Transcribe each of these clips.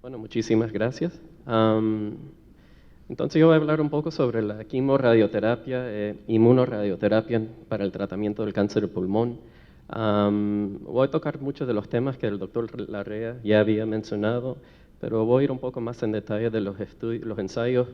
Bueno, muchísimas gracias. Entonces yo voy a hablar un poco sobre la quimioradioterapia, inmunoradioterapia para el tratamiento del cáncer de pulmón. Voy a tocar muchos de los temas que el doctor Larrea ya había mencionado, pero voy a ir un poco más en detalle de los estudios, los ensayos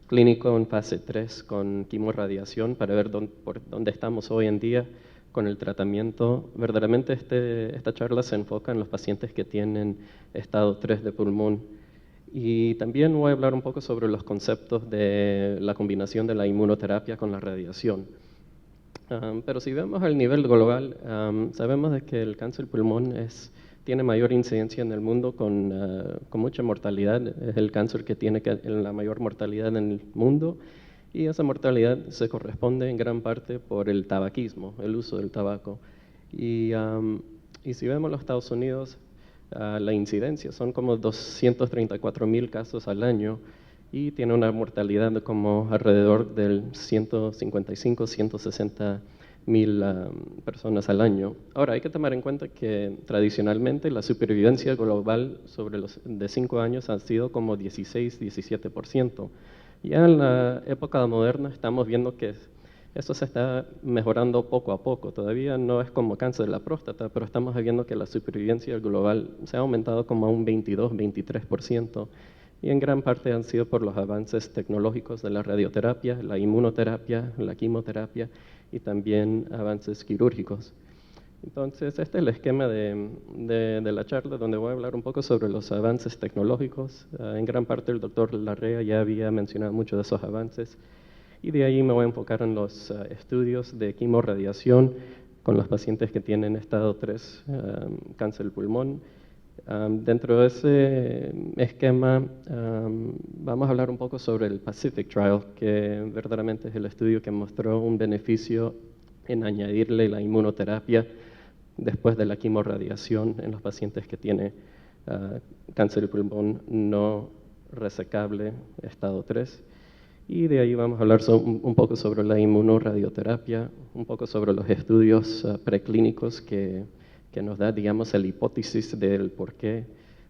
clínicos en fase 3 con quimorradiación para ver por dónde estamos hoy en día con el tratamiento. Verdaderamente esta charla se enfoca en los pacientes que tienen estado 3 de pulmón. Y también voy a hablar un poco sobre los conceptos de la combinación de la inmunoterapia con la radiación. Pero si vemos al nivel global, sabemos de que el cáncer de pulmón tiene mayor incidencia en el mundo con mucha mortalidad. Es el cáncer que tiene la mayor mortalidad en el mundo y esa mortalidad se corresponde en gran parte por el tabaquismo, el uso del tabaco. Y si vemos los Estados Unidos, la incidencia son como 234,000 casos al año y tiene una mortalidad de como alrededor del 155, 160,000 personas al año. Ahora, hay que tomar en cuenta que tradicionalmente la supervivencia global sobre los de 5 años ha sido como 16, 17%. Ya en la época moderna estamos viendo que esto se está mejorando poco a poco. Todavía no es como cáncer de la próstata, pero estamos viendo que la supervivencia global se ha aumentado como a un 22, 23%, y en gran parte han sido por los avances tecnológicos de la radioterapia, la inmunoterapia, la quimioterapia y también avances quirúrgicos. Entonces, este es el esquema de la charla, donde voy a hablar un poco sobre los avances tecnológicos. En gran parte el doctor Larrea ya había mencionado muchos de esos avances, y de ahí me voy a enfocar en los estudios de quimorradiación con los pacientes que tienen estado 3 cáncer del pulmón. Dentro de ese esquema vamos a hablar un poco sobre el Pacific Trial, que verdaderamente es el estudio que mostró un beneficio en añadirle la inmunoterapia después de la quimorradiación en los pacientes que tienen cáncer del pulmón no resecable estado 3. Y de ahí vamos a hablar un poco sobre la inmunoradioterapia, un poco sobre los estudios preclínicos que nos da, digamos, la hipótesis del por qué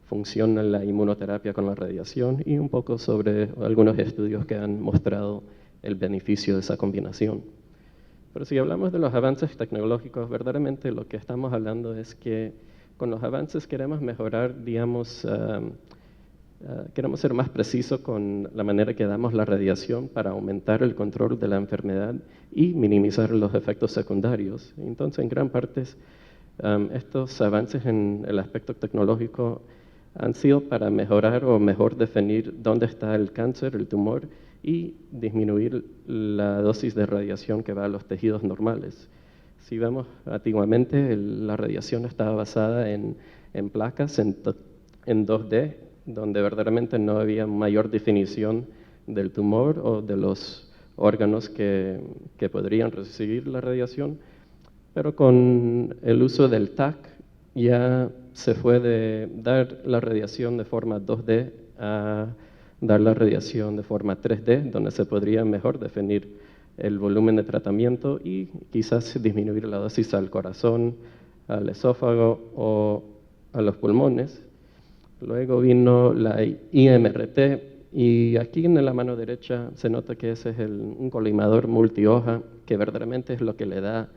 funciona la inmunoterapia con la radiación, y un poco sobre algunos estudios que han mostrado el beneficio de esa combinación. Pero si hablamos de los avances tecnológicos, verdaderamente lo que estamos hablando es que con los avances queremos mejorar, digamos, queremos ser más precisos con la manera que damos la radiación para aumentar el control de la enfermedad y minimizar los efectos secundarios. Entonces, en gran parte, estos avances en el aspecto tecnológico han sido para mejorar o mejor definir dónde está el cáncer, el tumor, y disminuir la dosis de radiación que va a los tejidos normales. Si vemos, antiguamente la radiación estaba basada en placas en 2D, donde verdaderamente no había mayor definición del tumor o de los órganos que podrían recibir la radiación, pero con el uso del TAC ya se fue de dar la radiación de forma 2D a dar la radiación de forma 3D, donde se podría mejor definir el volumen de tratamiento y quizás disminuir la dosis al corazón, al esófago o a los pulmones. Luego vino la IMRT, y aquí en la mano derecha se nota que ese es un colimador multihoja, que verdaderamente es lo que le da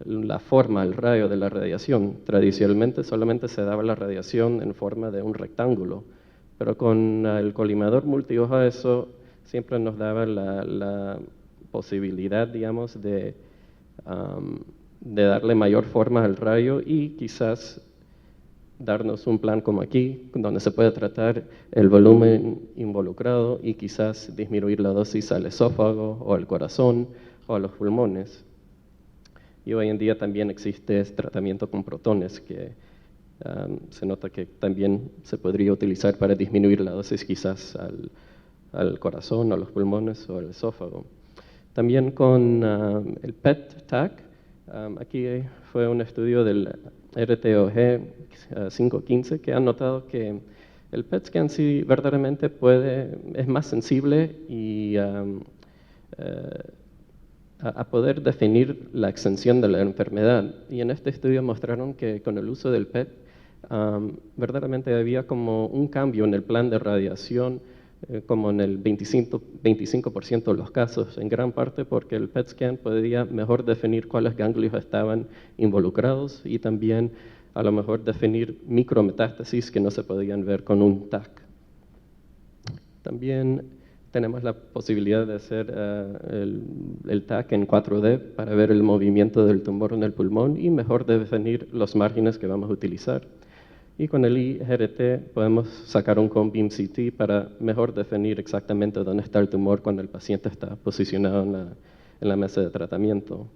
la forma al rayo de la radiación. Tradicionalmente solamente se daba la radiación en forma de un rectángulo, pero con el colimador multihoja eso siempre nos daba la posibilidad, digamos, de darle mayor forma al rayo y quizás darnos un plan como aquí, donde se puede tratar el volumen involucrado y quizás disminuir la dosis al esófago o al corazón o a los pulmones. Y hoy en día también existe tratamiento con protones, que se nota que también se podría utilizar para disminuir la dosis quizás al corazón o a los pulmones o al esófago. También con el PET-TAC, aquí fue un estudio del RTOG 515 que ha notado que el PET scan sí verdaderamente es más sensible y a poder definir la extensión de la enfermedad. Y en este estudio mostraron que con el uso del PET verdaderamente había como un cambio en el plan de radiación, como en el 25% de los casos, en gran parte porque el PET scan podía mejor definir cuáles ganglios estaban involucrados y también a lo mejor definir micrometástasis que no se podían ver con un TAC. También tenemos la posibilidad de hacer el TAC en 4D para ver el movimiento del tumor en el pulmón y mejor definir los márgenes que vamos a utilizar. Y con el IGRT podemos sacar un con-beam CT para mejor definir exactamente dónde está el tumor cuando el paciente está posicionado en la mesa de tratamiento.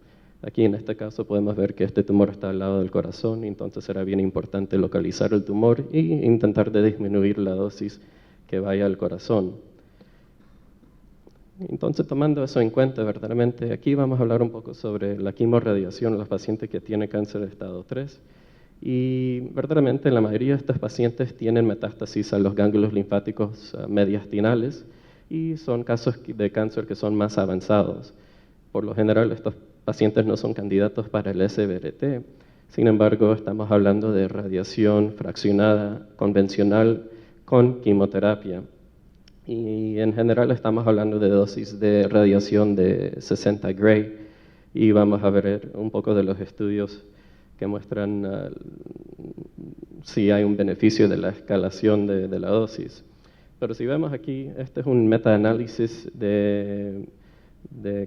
Aquí en este caso podemos ver que este tumor está al lado del corazón, y entonces será bien importante localizar el tumor e intentar de disminuir la dosis que vaya al corazón. Entonces, tomando eso en cuenta, verdaderamente, aquí vamos a hablar un poco sobre la quimorradiación en los pacientes que tienen cáncer de estado 3. Y verdaderamente la mayoría de estos pacientes tienen metástasis a los ganglios linfáticos mediastinales y son casos de cáncer que son más avanzados. Por lo general, estos pacientes no son candidatos para el SBRT. Sin embargo, estamos hablando de radiación fraccionada convencional con quimioterapia. Y en general estamos hablando de dosis de radiación de 60 Gray, y vamos a ver un poco de los estudios que muestran si hay un beneficio de la escalación de la dosis. Pero si vemos aquí, este es un metaanálisis de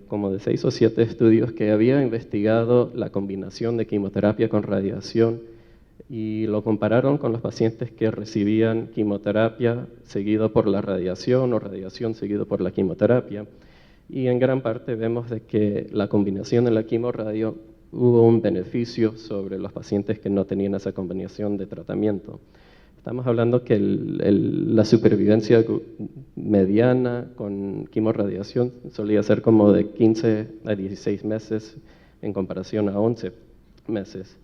como de 6 o 7 estudios que había investigado la combinación de quimioterapia con radiación y lo compararon con los pacientes que recibían quimioterapia seguido por la radiación o radiación seguido por la quimioterapia. Y en gran parte vemos de que la combinación de la quimioradio hubo un beneficio sobre los pacientes que no tenían esa combinación de tratamiento. Estamos hablando que la supervivencia mediana con quimorradiación solía ser como de 15 a 16 meses en comparación a 11 meses.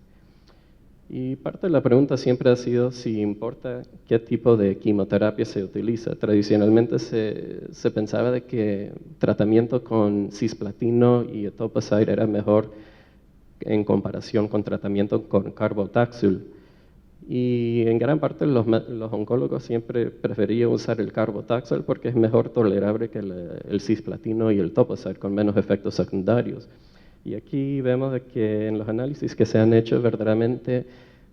Y parte de la pregunta siempre ha sido si importa qué tipo de quimioterapia se utiliza. Tradicionalmente se pensaba de que tratamiento con cisplatino y etoposide era mejor en comparación con tratamiento con carbotaxol. Y en gran parte los oncólogos siempre preferían usar el carbotaxol porque es mejor tolerable que el cisplatino y el etoposide con menos efectos secundarios. Y aquí vemos de que en los análisis que se han hecho verdaderamente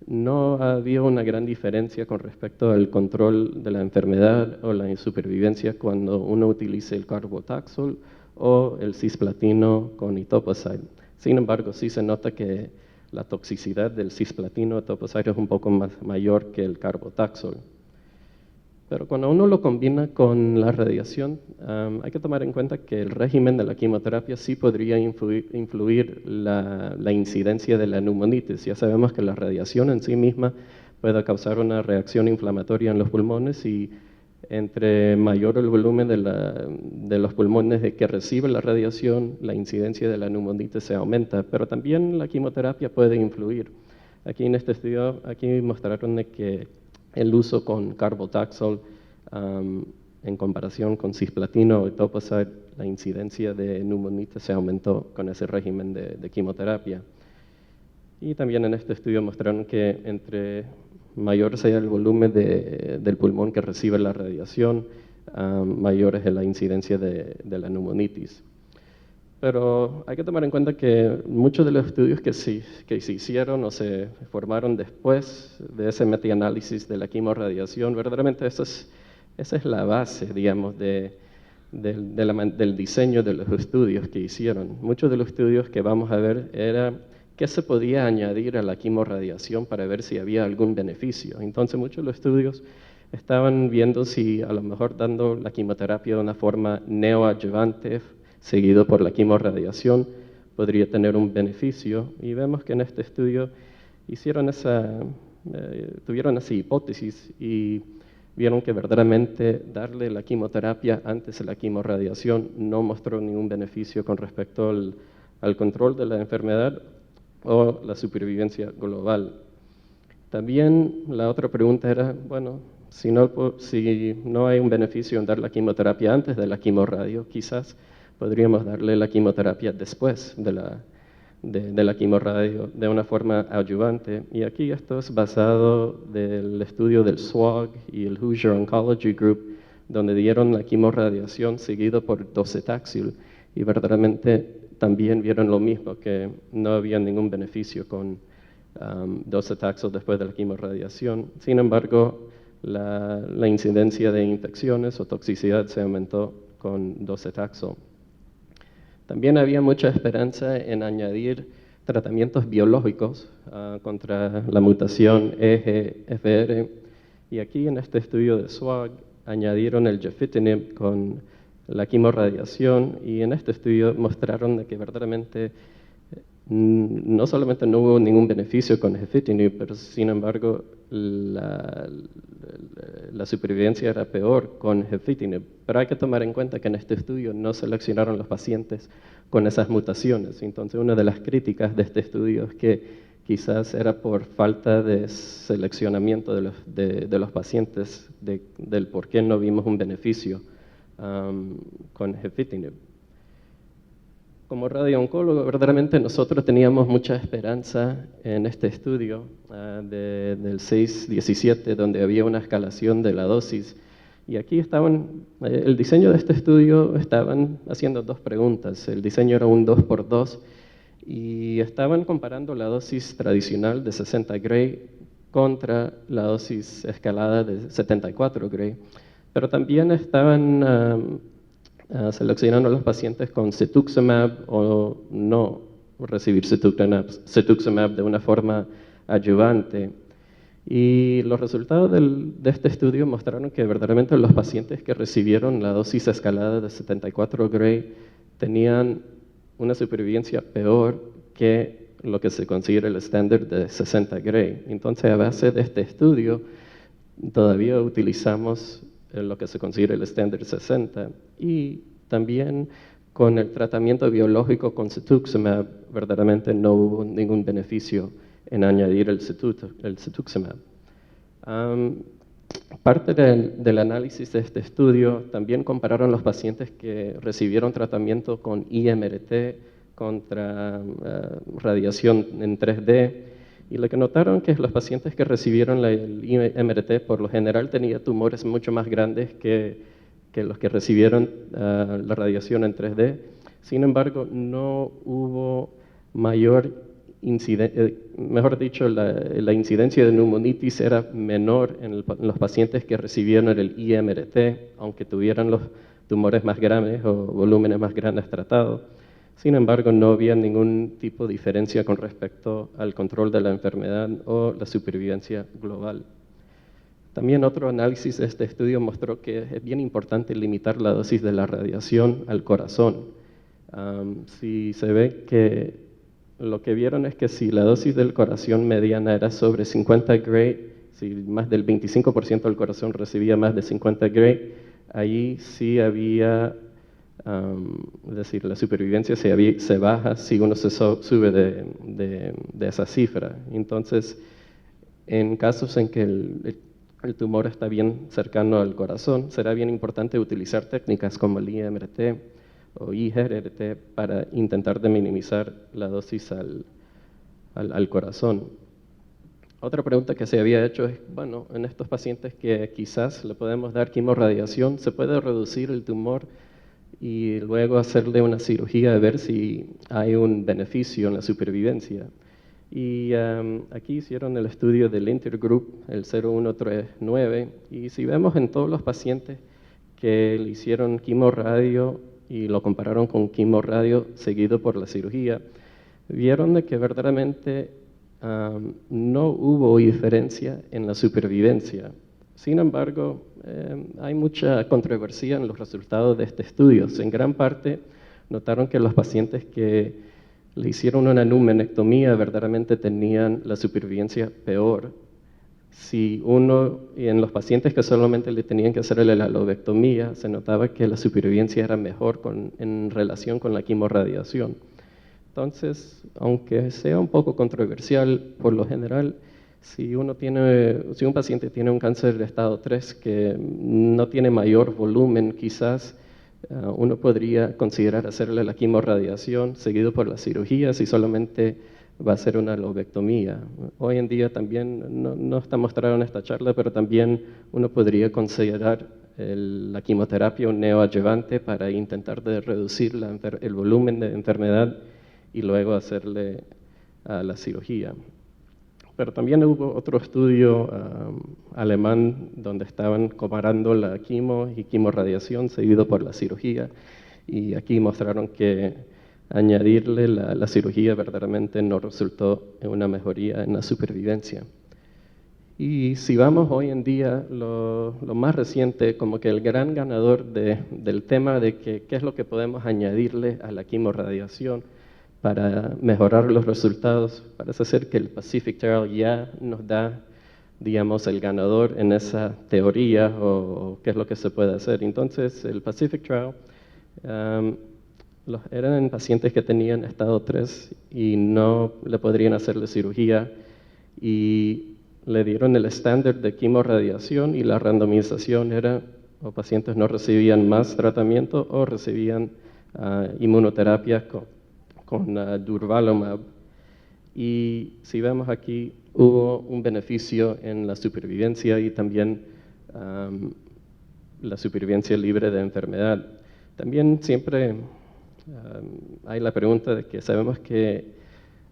no había una gran diferencia con respecto al control de la enfermedad o la supervivencia cuando uno utiliza el carbotaxol o el cisplatino con etoposide. Sin embargo, sí se nota que la toxicidad del cisplatino etoposide es un poco mayor que el carbotaxol. Pero cuando uno lo combina con la radiación, hay que tomar en cuenta que el régimen de la quimioterapia sí podría influir la incidencia de la neumonitis. Ya sabemos que la radiación en sí misma puede causar una reacción inflamatoria en los pulmones, y entre mayor el volumen de los pulmones que recibe la radiación, la incidencia de la neumonitis se aumenta, pero también la quimioterapia puede influir. Aquí en este estudio, aquí mostraron de que el uso con carbotaxol en comparación con cisplatino o etoposide, la incidencia de neumonitis se aumentó con ese régimen de quimioterapia. Y también en este estudio mostraron que entre mayor sea el volumen del pulmón que recibe la radiación, mayor es la incidencia de la neumonitis. Pero hay que tomar en cuenta que muchos de los estudios que se hicieron o se formaron después de ese metaanálisis de la quimorradiación, verdaderamente esa es la base, digamos, del diseño de los estudios que hicieron. Muchos de los estudios que vamos a ver era qué se podía añadir a la quimorradiación para ver si había algún beneficio. Entonces muchos de los estudios estaban viendo si a lo mejor dando la quimioterapia de una forma neoadyuvante, seguido por la quimorradiación, podría tener un beneficio. Y vemos que en este estudio tuvieron esa hipótesis y vieron que verdaderamente darle la quimioterapia antes de la quimorradiación no mostró ningún beneficio con respecto al control de la enfermedad o la supervivencia global. También la otra pregunta era, bueno, si no hay un beneficio en dar la quimioterapia antes de la quimorradio, quizás podríamos darle la quimioterapia después de de la quimorradio de una forma adyuvante. Y aquí esto es basado del estudio del SWOG y el Hoosier Oncology Group, donde dieron la quimorradiación seguido por docetaxel y verdaderamente también vieron lo mismo, que no había ningún beneficio con docetaxel después de la quimorradiación. Sin embargo, la incidencia de infecciones o toxicidad se aumentó con docetaxel. También había mucha esperanza en añadir tratamientos biológicos contra la mutación EGFR, y aquí en este estudio de SWOG añadieron el gefitinib con la quimorradiación, y en este estudio mostraron de que verdaderamente no solamente no hubo ningún beneficio con gefitinib, pero sin embargo la supervivencia era peor con gefitinib. Pero hay que tomar en cuenta que en este estudio no seleccionaron los pacientes con esas mutaciones. Entonces, una de las críticas de este estudio es que quizás era por falta de seleccionamiento de los pacientes, del por qué no vimos un beneficio con gefitinib. Como radiooncólogo, verdaderamente nosotros teníamos mucha esperanza en este estudio del 6-17, donde había una escalación de la dosis. Y aquí el diseño de este estudio estaban haciendo dos preguntas. El diseño era un 2x2 y estaban comparando la dosis tradicional de 60 Gray contra la dosis escalada de 74 Gray. Pero también estaban seleccionando a los pacientes con cetuximab o no recibir cetuximab de una forma adyuvante. Y los resultados de este estudio mostraron que verdaderamente los pacientes que recibieron la dosis escalada de 74 Gray tenían una supervivencia peor que lo que se considera el estándar de 60 Gray. Entonces, a base de este estudio, todavía utilizamos lo que se considera el estándar 60, y también con el tratamiento biológico con cetuximab, verdaderamente no hubo ningún beneficio en añadir el cetuximab. Parte del análisis de este estudio también compararon los pacientes que recibieron tratamiento con IMRT contra radiación en 3D, y lo que notaron que los pacientes que recibieron el IMRT por lo general tenían tumores mucho más grandes que los que recibieron la radiación en 3D. Sin embargo, no hubo mayor incidencia, mejor dicho, la incidencia de neumonitis era menor en los pacientes que recibieron el IMRT, aunque tuvieran los tumores más grandes o volúmenes más grandes tratados. Sin embargo, no había ningún tipo de diferencia con respecto al control de la enfermedad o la supervivencia global. También otro análisis de este estudio mostró que es bien importante limitar la dosis de la radiación al corazón. Si se ve que lo que vieron es que si la dosis del corazón mediana era sobre 50 Gray, si más del 25% del corazón recibía más de 50 Gray, ahí sí había, es decir, la supervivencia se baja si uno se sube de esa cifra. Entonces, en casos en que el tumor está bien cercano al corazón, será bien importante utilizar técnicas como el IMRT o IGRT para intentar de minimizar la dosis al corazón. Otra pregunta que se había hecho es, bueno, en estos pacientes que quizás le podemos dar quimorradiación, ¿se puede reducir el tumor y luego hacerle una cirugía a ver si hay un beneficio en la supervivencia? Y aquí hicieron el estudio del Intergroup, el 0139, y si vemos en todos los pacientes que le hicieron quimorradio y lo compararon con quimorradio seguido por la cirugía, vieron de que verdaderamente no hubo diferencia en la supervivencia. Sin embargo, hay mucha controversia en los resultados de este estudio. En gran parte notaron que los pacientes que le hicieron una pneumonectomía verdaderamente tenían la supervivencia peor. Y en los pacientes que solamente le tenían que hacer la lobectomía, se notaba que la supervivencia era mejor en relación con la quimorradiación. Entonces, aunque sea un poco controversial, por lo general, si un paciente tiene un cáncer de estado 3 que no tiene mayor volumen, quizás uno podría considerar hacerle la quimorradiación seguido por la cirugía si solamente va a ser una lobectomía. Hoy en día también, no está mostrado en esta charla, pero también uno podría considerar la quimioterapia un neoadyuvante para intentar de reducir el volumen de enfermedad y luego hacerle la cirugía. Pero también hubo otro estudio alemán donde estaban comparando la quimo y quimorradiación seguido por la cirugía, y aquí mostraron que añadirle la cirugía verdaderamente no resultó en una mejoría en la supervivencia. Y si vamos hoy en día, lo más reciente, como que el gran ganador del tema de qué es lo que podemos añadirle a la quimorradiación para mejorar los resultados, parece ser que el Pacific Trial ya nos da, digamos, el ganador en esa teoría o qué es lo que se puede hacer. Entonces, el Pacific Trial eran pacientes que tenían estado 3 y no le podrían hacerle cirugía, y le dieron el estándar de quimorradiación, y la randomización era o pacientes no recibían más tratamiento o recibían inmunoterapia con durvalumab. Y si vemos aquí, hubo un beneficio en la supervivencia y también la supervivencia libre de enfermedad. También siempre hay la pregunta de que sabemos que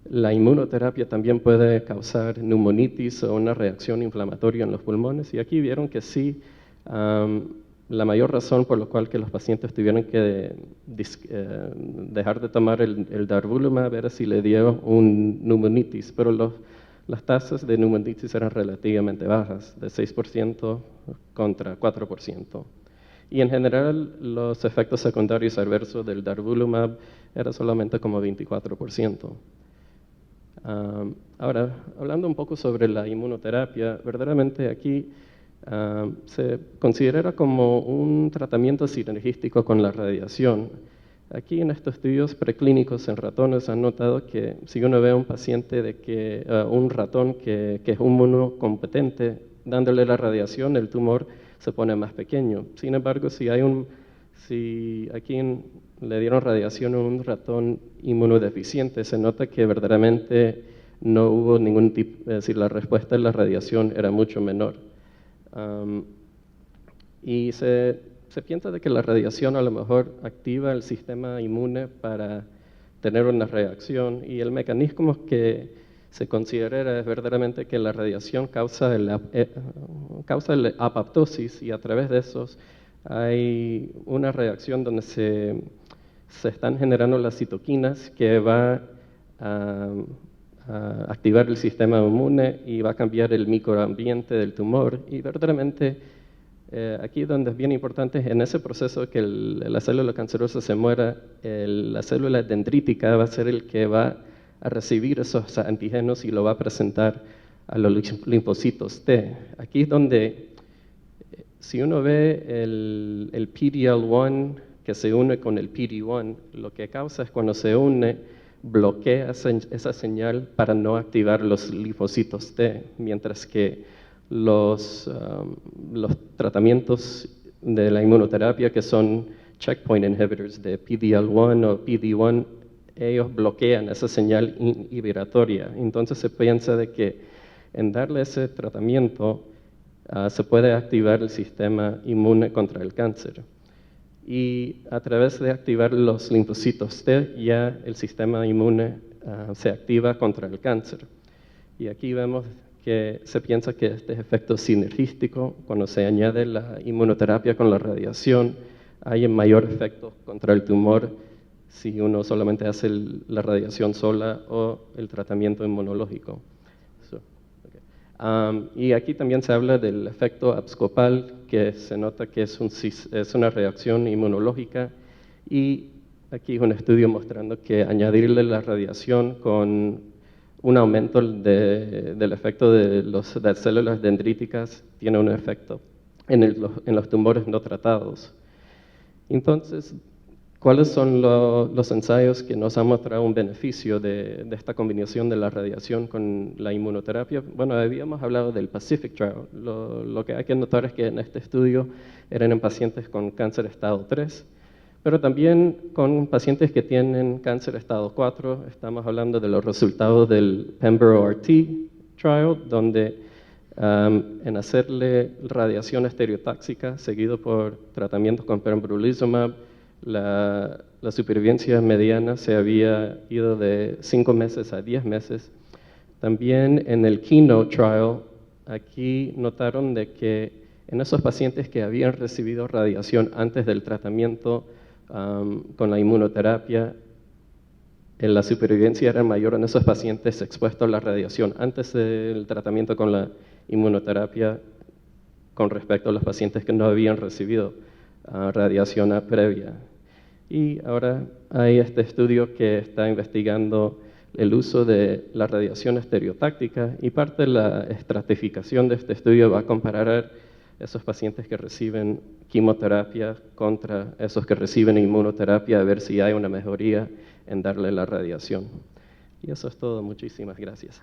la inmunoterapia también puede causar neumonitis o una reacción inflamatoria en los pulmones, y aquí vieron que sí. La mayor razón por la cual que los pacientes tuvieron que dejar de tomar el darvolumab era si le dio un neumonitis, pero las tasas de neumonitis eran relativamente bajas, de 6% contra 4%. Y en general los efectos secundarios adversos del darvolumab eran solamente como 24%. Ahora, hablando un poco sobre la inmunoterapia, verdaderamente aquí se considera como un tratamiento sinergístico con la radiación. Aquí en estos estudios preclínicos en ratones han notado que si uno ve a un paciente un ratón que es inmunocompetente, dándole la radiación, el tumor se pone más pequeño. Sin embargo, si aquí le dieron radiación a un ratón inmunodeficiente, se nota que verdaderamente no hubo ningún tipo, es decir, la respuesta a la radiación era mucho menor. Y se piensa de que la radiación a lo mejor activa el sistema inmune para tener una reacción, y el mecanismo que se considera es verdaderamente que la radiación causa la apoptosis, y a través de esos hay una reacción donde se están generando las citoquinas que va a activar el sistema inmune y va a cambiar el microambiente del tumor. Y verdaderamente aquí donde es bien importante, en ese proceso que la célula cancerosa se muera, la célula dendrítica va a ser el que va a recibir esos antígenos y lo va a presentar a los linfocitos T. Aquí es donde, si uno ve el PD-L1 que se une con el PD-1, lo que causa es cuando se une, bloquea esa señal para no activar los linfocitos T, mientras que los tratamientos de la inmunoterapia, que son checkpoint inhibitors de PD-L1 o PD-1, ellos bloquean esa señal inhibitoria. Entonces se piensa de que en darle ese tratamiento se puede activar el sistema inmune contra el cáncer. Y a través de activar los linfocitos T, ya el sistema inmune se activa contra el cáncer. Y aquí vemos que se piensa que este efecto sinergístico, cuando se añade la inmunoterapia con la radiación, hay un mayor efecto contra el tumor si uno solamente hace la radiación sola o el tratamiento inmunológico. Y aquí también se habla del efecto abscopal, que se nota que es una reacción inmunológica, y aquí un estudio mostrando que añadirle la radiación con un aumento del efecto de las células dendríticas tiene un efecto en los tumores no tratados. Entonces, ¿cuáles son los ensayos que nos han mostrado un beneficio de esta combinación de la radiación con la inmunoterapia? Bueno, habíamos hablado del Pacific Trial. Lo que hay que notar es que en este estudio eran en pacientes con cáncer estado 3, Pero también con pacientes que tienen cáncer estado 4, estamos hablando de los resultados del Pembro-RT trial, donde en hacerle radiación estereotáxica seguido por tratamientos con pembrolizumab, la supervivencia mediana se había ido de 5 meses a 10 meses. También en el Keynote trial, aquí notaron de que en esos pacientes que habían recibido radiación antes del tratamiento con la inmunoterapia, la supervivencia era mayor en esos pacientes expuestos a la radiación antes del tratamiento con la inmunoterapia con respecto a los pacientes que no habían recibido radiación previa. Y ahora hay este estudio que está investigando el uso de la radiación estereotáctica y parte de la estratificación de este estudio va a comparar esos pacientes que reciben quimioterapia contra esos que reciben inmunoterapia, a ver si hay una mejoría en darle la radiación. Y eso es todo. Muchísimas gracias.